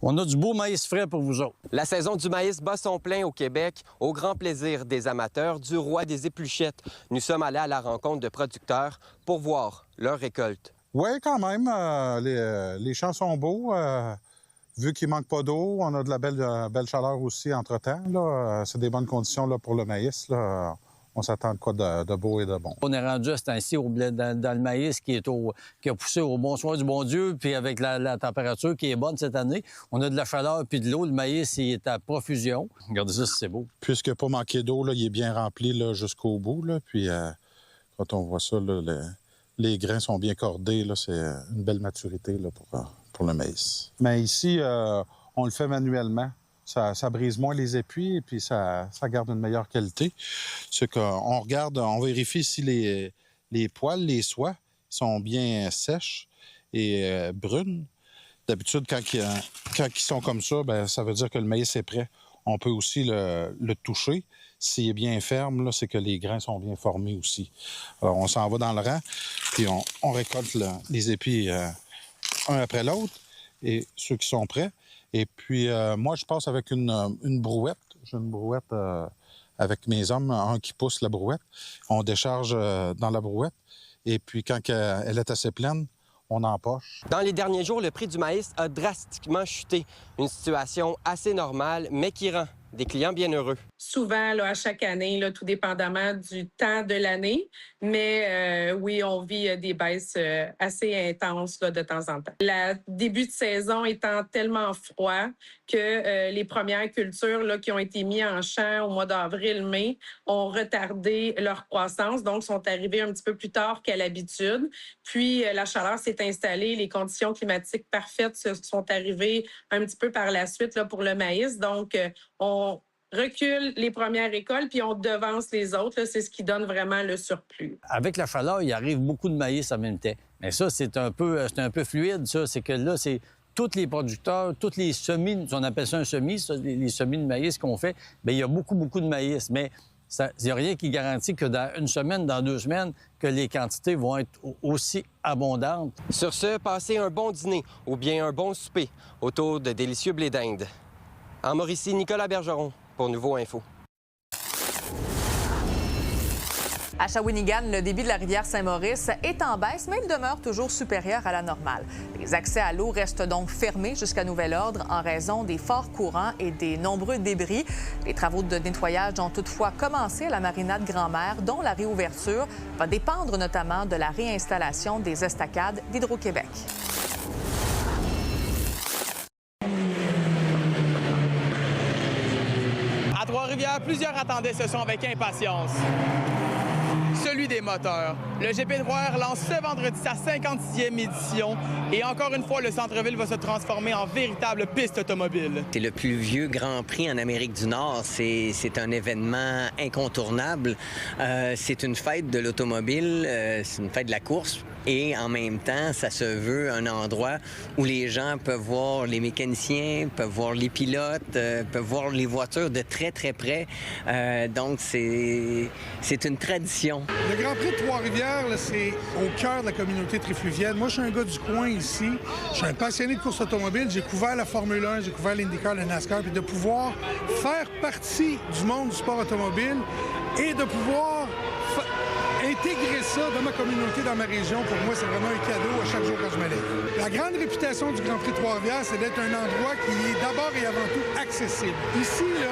On a du beau maïs frais pour vous autres. La saison du maïs bat son plein au Québec, au grand plaisir des amateurs du roi des épluchettes. Nous sommes allés à la rencontre de producteurs pour voir leur récolte. Oui, quand même. Les champs sont beaux. Vu qu'il manque pas d'eau, on a de la belle chaleur aussi entre-temps. C'est des bonnes conditions là, pour le maïs. Là. On s'attend de quoi de beau et de bon. On est rendu à ce temps-ci dans le maïs qui a poussé au bon soin du bon Dieu, puis avec la température qui est bonne cette année. On a de la chaleur puis de l'eau. Le maïs, il est à profusion. Regardez ça, c'est beau. Puisqu'il n'a pas manqué d'eau, il est bien rempli là, jusqu'au bout. Là. Puis quand on voit ça, là, les grains sont bien cordés. C'est une belle maturité là, pour le maïs. Mais ici, on le fait manuellement. Ça brise moins les épuis et puis ça garde une meilleure qualité. C'est qu'on regarde, on vérifie si les poils, les soies sont bien sèches et brunes. D'habitude, quand ils sont comme ça, bien, ça veut dire que le maïs est prêt. On peut aussi le toucher. S'il est bien ferme, c'est que les grains sont bien formés aussi. Alors, on s'en va dans le rang, puis on récolte les épis un après l'autre, et ceux qui sont prêts. Et puis, moi, je passe avec une brouette. J'ai une brouette avec mes hommes, un qui pousse la brouette. On décharge dans la brouette. Et puis, quand elle est assez pleine, on empoche. Dans les derniers jours, le prix du maïs a drastiquement chuté. Une situation assez normale, mais qui rend des clients bien heureux. Souvent, là, à chaque année, là, tout dépendamment du temps de l'année. Mais oui, on vit des baisses assez intenses là, de temps en temps. Le début de saison étant tellement froid que les premières cultures là, qui ont été mises en champ au mois d'avril-mai ont retardé leur croissance, donc sont arrivées un petit peu plus tard qu'à l'habitude. Puis la chaleur s'est installée, les conditions climatiques parfaites sont arrivées un petit peu par la suite là, pour le maïs. Donc, on recule les premières récoltes, puis on devance les autres. Là, c'est ce qui donne vraiment le surplus. Avec la chaleur, il arrive beaucoup de maïs en même temps. Mais ça, c'est un peu fluide, ça. C'est que là, c'est tous les producteurs, tous les semis, on appelle ça un semis, ça, les semis de maïs qu'on fait, bien, il y a beaucoup de maïs. Mais il n'y a rien qui garantit que dans une semaine, dans 2 semaines, que les quantités vont être aussi abondantes. Sur ce, passez un bon dîner ou bien un bon souper autour de délicieux blé d'Inde. En Mauricie, Nicolas Bergeron pour Nouveau Info. À Shawinigan, le débit de la rivière Saint-Maurice est en baisse, mais il demeure toujours supérieur à la normale. Les accès à l'eau restent donc fermés jusqu'à nouvel ordre en raison des forts courants et des nombreux débris. Les travaux de nettoyage ont toutefois commencé à la marina de Grand-Mère, dont la réouverture va dépendre notamment de la réinstallation des estacades d'Hydro-Québec. À Trois-Rivières, plusieurs attendaient ce son avec impatience. Celui des moteurs. Le GP de Trois-Rivières lance ce vendredi sa 56e édition et encore une fois, le centre-ville va se transformer en véritable piste automobile. C'est le plus vieux Grand Prix en Amérique du Nord. C'est un événement incontournable. C'est une fête de l'automobile, c'est une fête de la course. Et en même temps, ça se veut un endroit où les gens peuvent voir les mécaniciens, peuvent voir les pilotes, peuvent voir les voitures de très, très près. Donc, c'est une tradition. Le Grand Prix de Trois-Rivières, c'est au cœur de la communauté trifluvienne. Moi, je suis un gars du coin ici. Je suis un passionné de course automobile. J'ai couvert la Formule 1, j'ai couvert l'IndyCar, le NASCAR. Puis de pouvoir faire partie du monde du sport automobile et de pouvoir intégrer ça dans ma communauté, dans ma région, pour moi, c'est vraiment un cadeau à chaque jour quand je me lève. La grande réputation du Grand Prix de Trois-Rivières, c'est d'être un endroit qui est d'abord et avant tout accessible. Ici, là,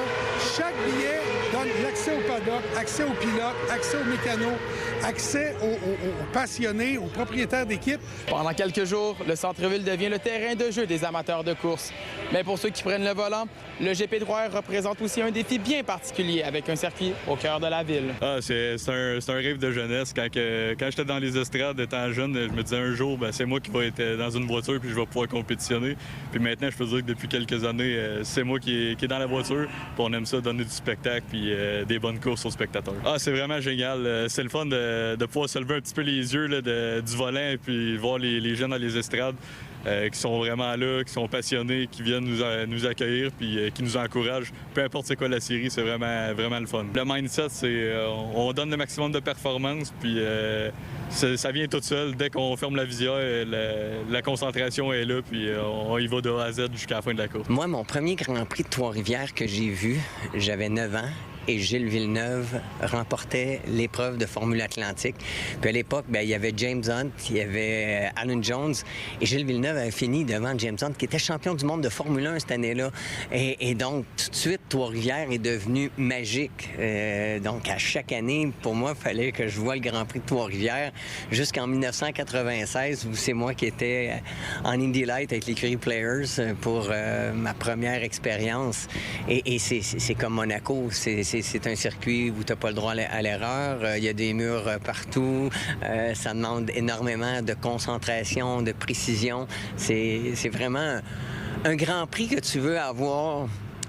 chaque billet donne l'accès au paddock, accès aux pilotes, accès aux mécanos, accès aux passionnés, aux propriétaires d'équipes. Pendant quelques jours, le centre-ville devient le terrain de jeu des amateurs de course. Mais pour ceux qui prennent le volant, le GP de Trois-Rivières représente aussi un défi bien particulier avec un circuit au cœur de la ville. C'est un rêve de jeunesse. Quand j'étais dans les estrades étant jeune, je me disais un jour, c'est moi qui vais être dans une voiture puis je vais pouvoir compétitionner. Puis maintenant, je peux dire que depuis quelques années, c'est moi qui est dans la voiture. Puis on aime ça, donner du spectacle puis des bonnes courses aux spectateurs. C'est vraiment génial. C'est le fun de pouvoir se lever un petit peu les yeux là, du volant et puis voir les gens dans les estrades. qui sont vraiment là, qui sont passionnés, qui viennent nous accueillir puis qui nous encouragent. Peu importe c'est quoi la série, c'est vraiment le fun. Le mindset, c'est on donne le maximum de performance puis ça vient tout seul. Dès qu'on ferme la visière, la concentration est là puis on y va de A à Z jusqu'à la fin de la course. Moi, mon premier Grand Prix de Trois-Rivières que j'ai vu, j'avais 9 ans. Et Gilles Villeneuve remportait l'épreuve de Formule Atlantique. Puis à l'époque, il y avait James Hunt, il y avait Alan Jones. Et Gilles Villeneuve avait fini devant James Hunt, qui était champion du monde de Formule 1 cette année-là. Et donc, tout de suite, Trois-Rivières est devenu magique. Donc, à chaque année, pour moi, il fallait que je voie le Grand Prix de Trois-Rivières. Jusqu'en 1996, où c'est moi qui étais en Indy Light avec l'écurie Players pour ma première expérience. Et c'est comme Monaco. C'est un circuit où tu n'as pas le droit à l'erreur. Il y a des murs partout. Ça demande énormément de concentration, de précision. C'est vraiment un Grand Prix que tu veux avoir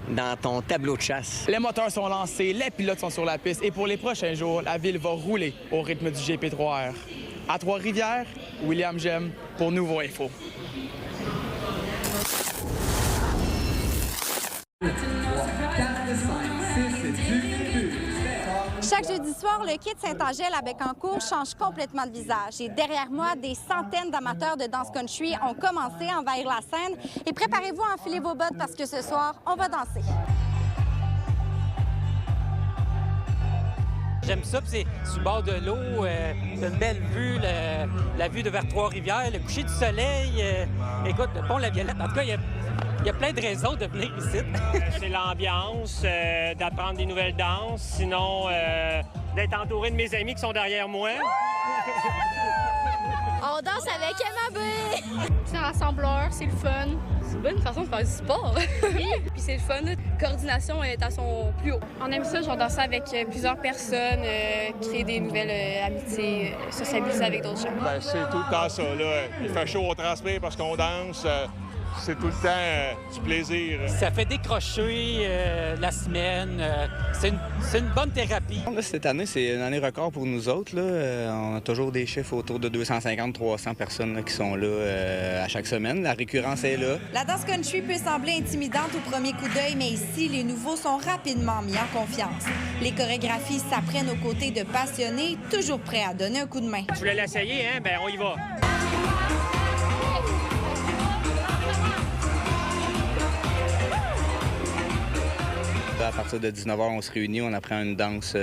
dans ton tableau de chasse. Les moteurs sont lancés, les pilotes sont sur la piste et pour les prochains jours, la ville va rouler au rythme du GP3R. À Trois-Rivières, William Gem pour Nouveau Info. Chaque jeudi soir, le quai de Saint-Angèle à Bécancour change complètement de visage. Et derrière moi, des centaines d'amateurs de danse country ont commencé à envahir la scène. Et préparez-vous à enfiler vos bottes parce que ce soir, on va danser. J'aime ça, puis c'est sur le bord de l'eau, c'est une belle vue, la vue de vers Trois-Rivières, le coucher du soleil. Écoute, le pont La Violette, en tout cas, il y a plein de raisons de venir ici. C'est l'ambiance, d'apprendre des nouvelles danses, sinon d'être entouré de mes amis qui sont derrière moi. On danse avec MAB! C'est un rassembleur, c'est le fun. C'est une bonne façon de faire du sport. Oui, puis c'est le fun. La coordination est à son plus haut. On aime ça, genre danser avec plusieurs personnes, créer des nouvelles amitiés, socialiser avec d'autres gens. Ben, c'est tout le temps ça, là. Il fait chaud, on transpire parce qu'on danse. C'est tout le temps du plaisir. Ça fait décrocher la semaine. C'est une bonne thérapie. Là, cette année, c'est une année record pour nous autres. Là. On a toujours des chiffres autour de 250-300 personnes là, qui sont là à chaque semaine. La récurrence est là. La danse country peut sembler intimidante au premier coup d'œil, mais ici, les nouveaux sont rapidement mis en confiance. Les chorégraphies s'apprennent aux côtés de passionnés, toujours prêts à donner un coup de main. Tu voulais l'essayer, hein? Ben on y va. À partir de 19h, on se réunit, on apprend une danse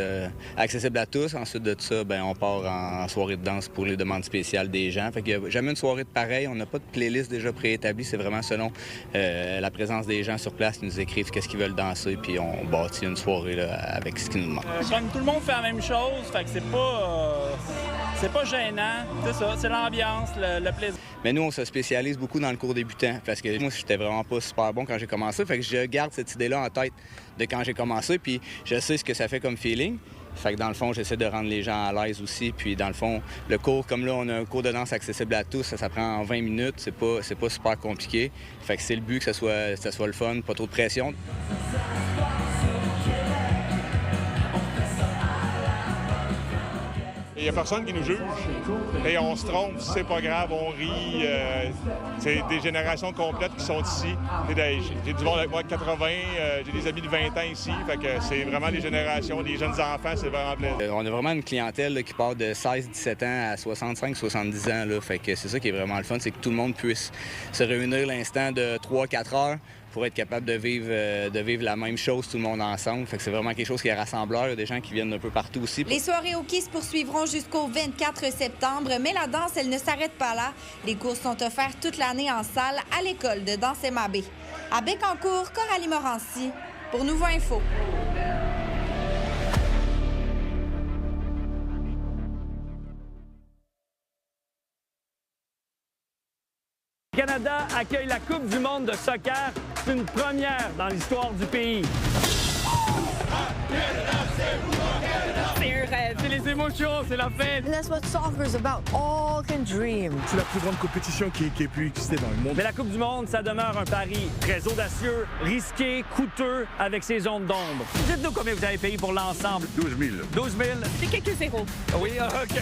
accessible à tous. Ensuite de ça, on part en soirée de danse pour les demandes spéciales des gens. Fait qu'il n'y a jamais une soirée de pareil. On n'a pas de playlist déjà préétablie. C'est vraiment selon la présence des gens sur place qui nous écrivent qu'est-ce qu'ils veulent danser, puis on bâtit une soirée là, avec ce qu'ils nous demandent. Comme tout le monde fait la même chose, fait que c'est pas gênant. C'est ça, c'est l'ambiance, le plaisir. Mais nous, on se spécialise beaucoup dans le cours débutant parce que moi, j'étais vraiment pas super bon quand j'ai commencé. Fait que je garde cette idée-là en tête de quand j'ai commencé, puis je sais ce que ça fait comme feeling. Fait que dans le fond, j'essaie de rendre les gens à l'aise aussi. Puis dans le fond, le cours, comme là, on a un cours de danse accessible à tous, ça prend en 20 minutes. C'est pas super compliqué. Fait que c'est le but que ça soit le fun, pas trop de pression. Il n'y a personne qui nous juge. Et on se trompe, c'est pas grave, on rit. C'est des générations complètes qui sont ici. J'ai du monde avec moi de 80, j'ai des amis de 20 ans ici. Fait que c'est vraiment des générations, des jeunes enfants, c'est vraiment plaisir. On a vraiment une clientèle là, qui part de 16-17 ans à 65-70 ans. Là. Fait que c'est ça qui est vraiment le fun, c'est que tout le monde puisse se réunir l'instant de 3-4 heures pour être capable de vivre la même chose, tout le monde ensemble. Fait que c'est vraiment quelque chose qui est rassembleur. Il y a des gens qui viennent d'un peu partout aussi. Les soirées au quai se poursuivront jusqu'au 24 septembre, mais la danse, elle ne s'arrête pas là. Les cours sont offerts toute l'année en salle à l'école de danse MAB. À Bécancour, Coralie Morancy, pour Nouveau Info. Le Canada accueille la Coupe du monde de soccer. C'est une première dans l'histoire du pays. C'est un rêve. C'est les émotions, c'est la fête. That's what soccer is about. All can dream. C'est la plus grande compétition qui ait pu exister dans le monde. Mais la Coupe du monde, ça demeure un pari très audacieux, risqué, coûteux, avec ses zones d'ombre. Dites-nous combien vous avez payé pour l'ensemble. 12 000. 12 000? C'est quelques zéros. Oui, OK.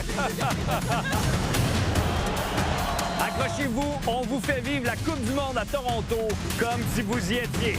Accrochez-vous, on vous fait vivre la Coupe du monde à Toronto comme si vous y étiez.